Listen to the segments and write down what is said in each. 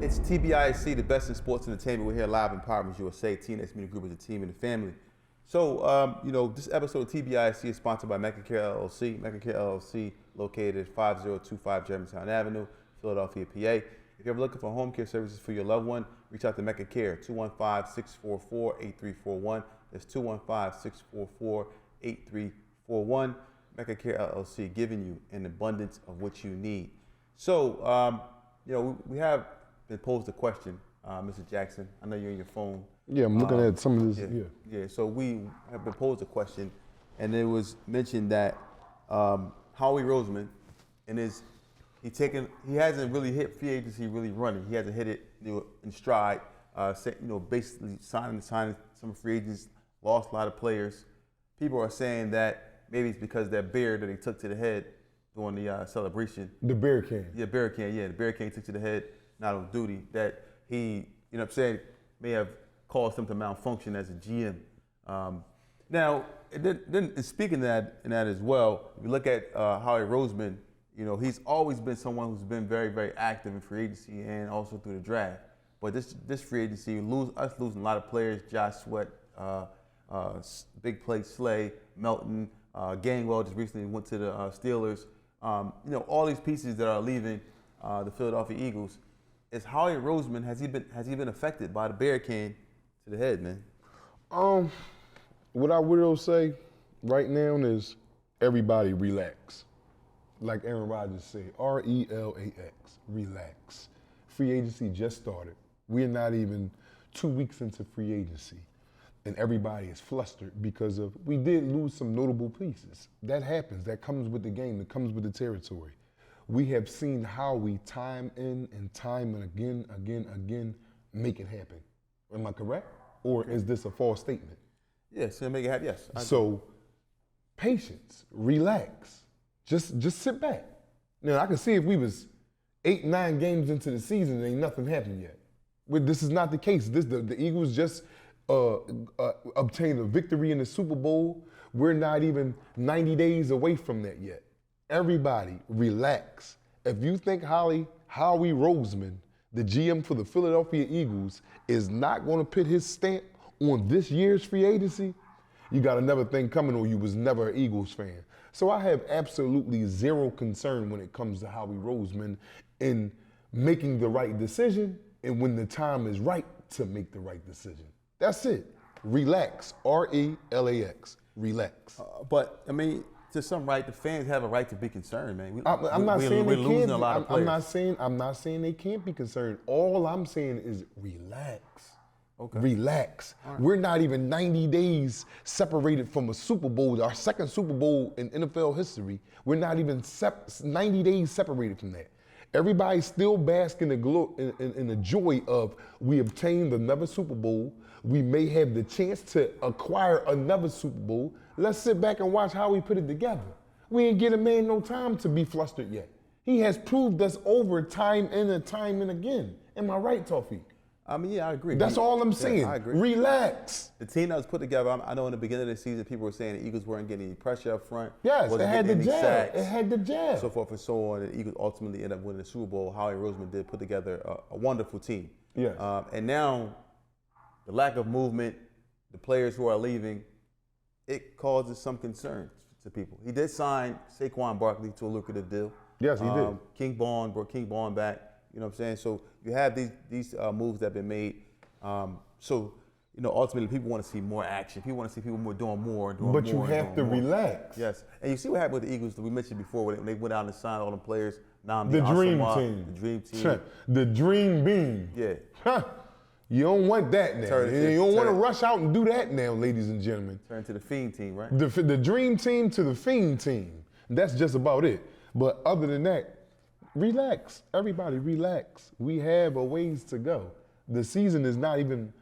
It's TBIC, the best in sports entertainment. We're here live in Empowerment USA. TNS Media Group is a team and a family. So, this episode of TBIC is sponsored by MechaCare LLC. MechaCare LLC, located at 5025 Germantown Avenue, Philadelphia, PA. If you're ever looking for home care services for your loved one, reach out to MechaCare, 215-644-8341. That's 215-644-8341. MechaCare LLC, giving you an abundance of what you need. So, we have been posed a question, Mr. Jackson. I know you're on your phone. Yeah, I'm looking at some of this. Yeah. So we have been posed a question, and it was mentioned that Howie Roseman, he hasn't really hit free agency really running. He hasn't hit it in stride. Basically signing some free agents, lost a lot of players. People are saying that maybe it's because that beer that he took to the head during the celebration. The beer can. Yeah, beer can. Yeah, the beer can he took to the head, not on duty. That he, may have caused him to malfunction as a GM. Now, then speaking of that as well, if you look at Howie Roseman, he's always been someone who's been very, very active in free agency and also through the draft. But this free agency, losing a lot of players, Josh Sweat, Big Play Slay, Melton, Gainwell just recently went to the Steelers. All these pieces that are leaving the Philadelphia Eagles. Is Howie Roseman, has he been affected by the bear can to the head, man? What I will say right now is everybody relax. Like Aaron Rodgers said, RELAX, relax. Free agency just started. We're not even 2 weeks into free agency. And everybody is flustered because we did lose some notable pieces. That happens, that comes with the game, that comes with the territory. We have seen Howie time in and time and again make it happen. Am I correct? Or is this a false statement? Yes, make it happen, yes. So, patience, relax, just sit back. Now, I can see if we was 8-9 games into the season and ain't nothing happened yet. This is not the case. The Eagles just obtained a victory in the Super Bowl. We're not even 90 days away from that yet. Everybody, relax. If you think Howie Roseman, the GM for the Philadelphia Eagles, is not going to put his stamp on this year's free agency, you got another thing coming, or you was never an Eagles fan. So I have absolutely zero concern when it comes to Howie Roseman in making the right decision and when the time is right to make the right decision. That's it. Relax. RELAX. Relax. But to some right, the fans have a right to be concerned, man. I'm not saying they losing can't. A lot of players. I'm not saying they can't be concerned. All I'm saying is relax. Okay. Relax. Right. We're not even 90 days separated from a Super Bowl, our second Super Bowl in NFL history. We're not even 90 days separated from that. Everybody's still basking in the joy of we obtained another Super Bowl. We may have the chance to acquire another Super Bowl. Let's sit back and watch how we put it together. We ain't get a man no time to be flustered yet. He has proved us over time and time and again. Am I right, Tawfiq? Yeah, I agree. That's all I'm saying. Yeah, I agree. Relax. The team that was put together, I know in the beginning of the season, people were saying the Eagles weren't getting any pressure up front. Yes, it had the jab. Sacks, it had the jab. so forth and so on. The Eagles ultimately ended up winning the Super Bowl. Howie Roseman did put together a wonderful team. Yes. And now, the lack of movement, the players who are leaving, it causes some concern to people. He did sign Saquon Barkley to a lucrative deal. Yes, he did. King Bond brought King Bond back. You know what I'm saying? So you have these moves that have been made. Ultimately, people want to see more action. People want to see people doing more. But you have to relax. Yes. And you see what happened with the Eagles that we mentioned before when they went out and signed all the players. The dream team. The dream team. The dream beam. Yeah. You don't want that now. You don't want to rush out and do that now, ladies and gentlemen. Turn to the fiend team, right? The dream team to the fiend team. That's just about it. But other than that, relax. Everybody relax. We have a ways to go. The season is not even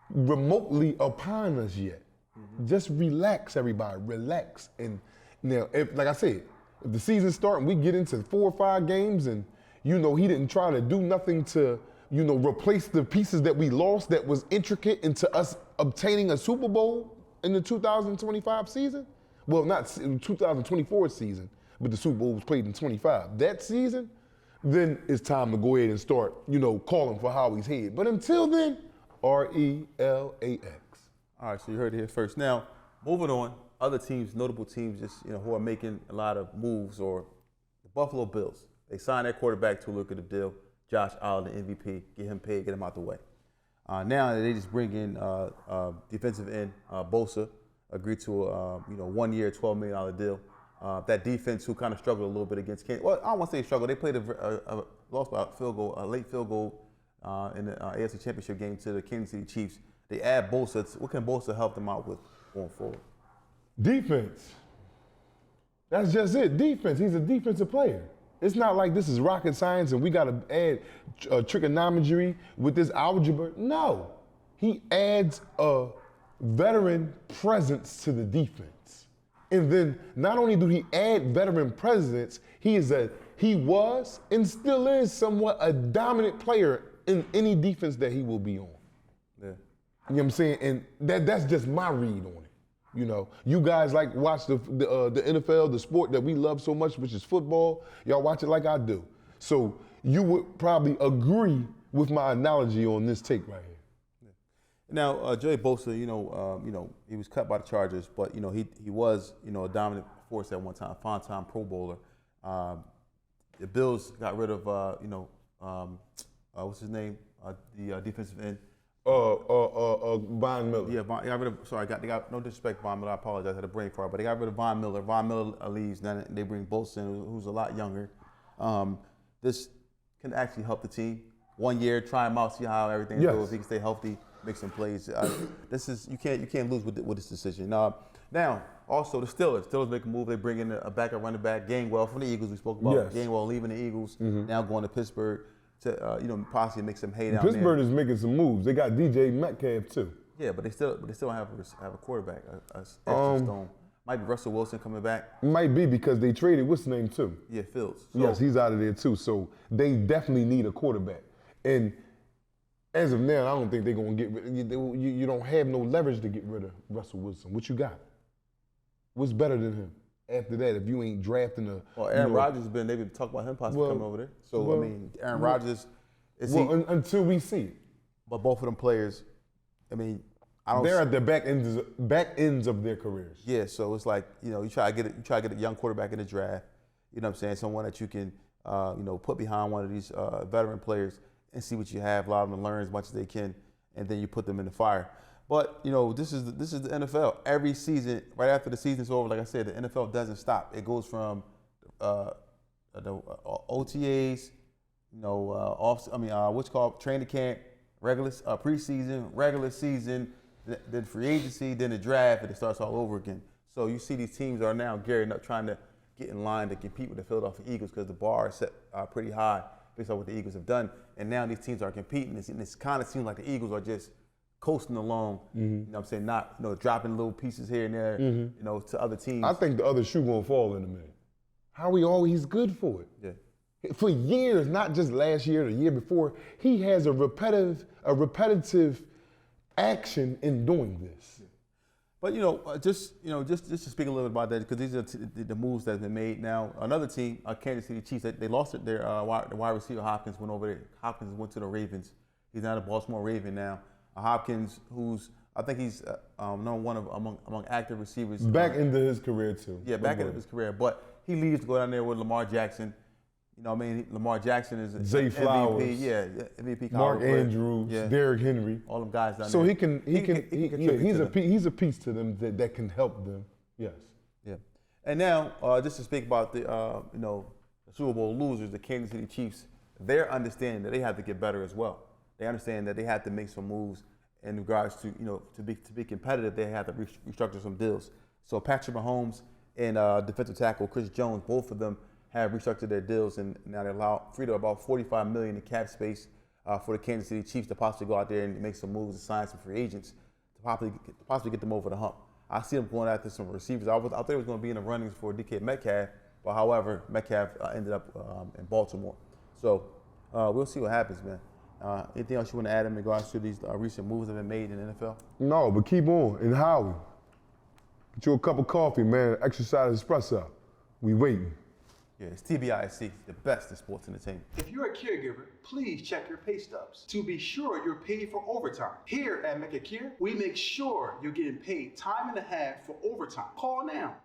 remotely upon us yet. Mm-hmm. Just relax, everybody. Relax. And now, like I said, if the season starts and we get into 4 or 5 games and, he didn't try to do nothing to, replace the pieces that we lost that was intricate into us obtaining a Super Bowl in the 2025 season. Well, not in 2024 season, but the Super Bowl was played in 25. That season, then it's time to go ahead and start, calling for Howie's head. But until then, RELAX. All right, so you heard it here first. Now, moving on, other teams, notable teams, just who are making a lot of moves, or the Buffalo Bills. They signed their quarterback to a lucrative deal, Josh Allen, the MVP, get him paid, get him out the way. Now they just bring in defensive end Bosa, agreed to a 1 year, $12 million deal. That defense who kind of struggled a little bit against Kansas. Well, I don't want to say struggle. They played lost by a late field goal in the AFC Championship game to the Kansas City Chiefs. They add Bosa. What can Bosa help them out with going forward? Defense. That's just it. Defense. He's a defensive player. It's not like this is rocket science and we got to add trigonometry with this algebra. No. He adds a veteran presence to the defense. And then not only do he add veteran presence, he was and still is somewhat a dominant player in any defense that he will be on. Yeah. You know what I'm saying? And that's just my read on it. You guys like watch the NFL, the sport that we love so much, which is football. Y'all watch it like I do. So you would probably agree with my analogy on this take right here. Yeah. Now, Joey Bosa, he was cut by the Chargers, but he was a dominant force at one time, five-time Pro Bowler. The Bills got rid of what's his name, the defensive end. Von Miller. Yeah, they got no disrespect, Von Miller. I apologize, I had a brain fart, but they got rid of Von Miller. Von Miller leaves, then they bring Bosa in, who's a lot younger. This can actually help the team. 1 year, try him out, see how everything goes. If he can stay healthy, make some plays. You can't lose with this decision. Now, also the Steelers make a move. They bring in a backup running back, Gainwell from the Eagles. We spoke about Gainwell leaving the Eagles, now going to Pittsburgh to possibly make some hay down there. Pittsburgh is making some moves. They got DJ Metcalf too. Yeah, but they still don't have a quarterback. Extra stone. Might be Russell Wilson coming back. Might be because they traded what's his name too. Yeah, Fields. Yes, he's out of there too. So they definitely need a quarterback. And as of now, I don't think they're gonna get rid. You don't have no leverage to get rid of Russell Wilson. What you got? What's better than him? After that, if you ain't drafting a... Well, Aaron Rodgers they've been talking about him possibly coming over there. So, Aaron Rodgers... until we see it. But both of them players, they're at the back ends of their careers. Yeah, so it's like, you try to get a young quarterback in the draft, someone that you can, put behind one of these veteran players and see what you have, allow them to learn as much as they can, and then you put them in the fire. But this is the NFL. Every season, right after the season's over, like I said, the NFL doesn't stop. It goes from the OTAs, what's called training camp, preseason, regular season, then free agency, then the draft, and it starts all over again. So you see these teams are now gearing up, trying to get in line to compete with the Philadelphia Eagles because the bar is set pretty high based on what the Eagles have done. And now these teams are competing, and it kind of seems like the Eagles are just coasting along, not dropping little pieces here and there, to other teams. I think the other shoe gonna fall in a minute. Howie always good for it. Yeah. For years, not just last year, the year before, he has a repetitive action in doing this. But just to speak a little bit about that, because these are the moves that have been made. Now, another team, Kansas City Chiefs, they lost their wide receiver Hopkins went over there. Hopkins went to the Ravens. He's now the Baltimore Raven now. Hopkins, I think he's number one among active receivers. Back into his career too. Yeah, back into his career. But he leaves to go down there with Lamar Jackson. Lamar Jackson is Zay MVP. Flowers. Yeah, MVP. Mark Andrews, Derrick Henry. All them guys down so there. So he's a piece to them that can help them. Yes. Yeah. And now, just to speak about the Super Bowl losers, the Kansas City Chiefs, they're understanding that they have to get better as well. They understand that they have to make some moves in regards to, to be competitive, they have to restructure some deals. So Patrick Mahomes and defensive tackle Chris Jones, both of them have restructured their deals, and now they're freed up about $45 million in cap space for the Kansas City Chiefs to possibly go out there and make some moves and sign some free agents to possibly get them over the hump. I see them going after some receivers. I thought it was going to be in the runnings for DK Metcalf, but however, Metcalf ended up in Baltimore. So we'll see what happens, man. Anything else you want to add in regards to these recent moves that have been made in the NFL? No, but keep on. And Howie, get you a cup of coffee, man. Exercise espresso. We waiting. Yeah, it's TBIC, the best in sports entertainment. If you're a caregiver, please check your pay stubs to be sure you're paid for overtime. Here at Make It Care, we make sure you're getting paid time and a half for overtime. Call now.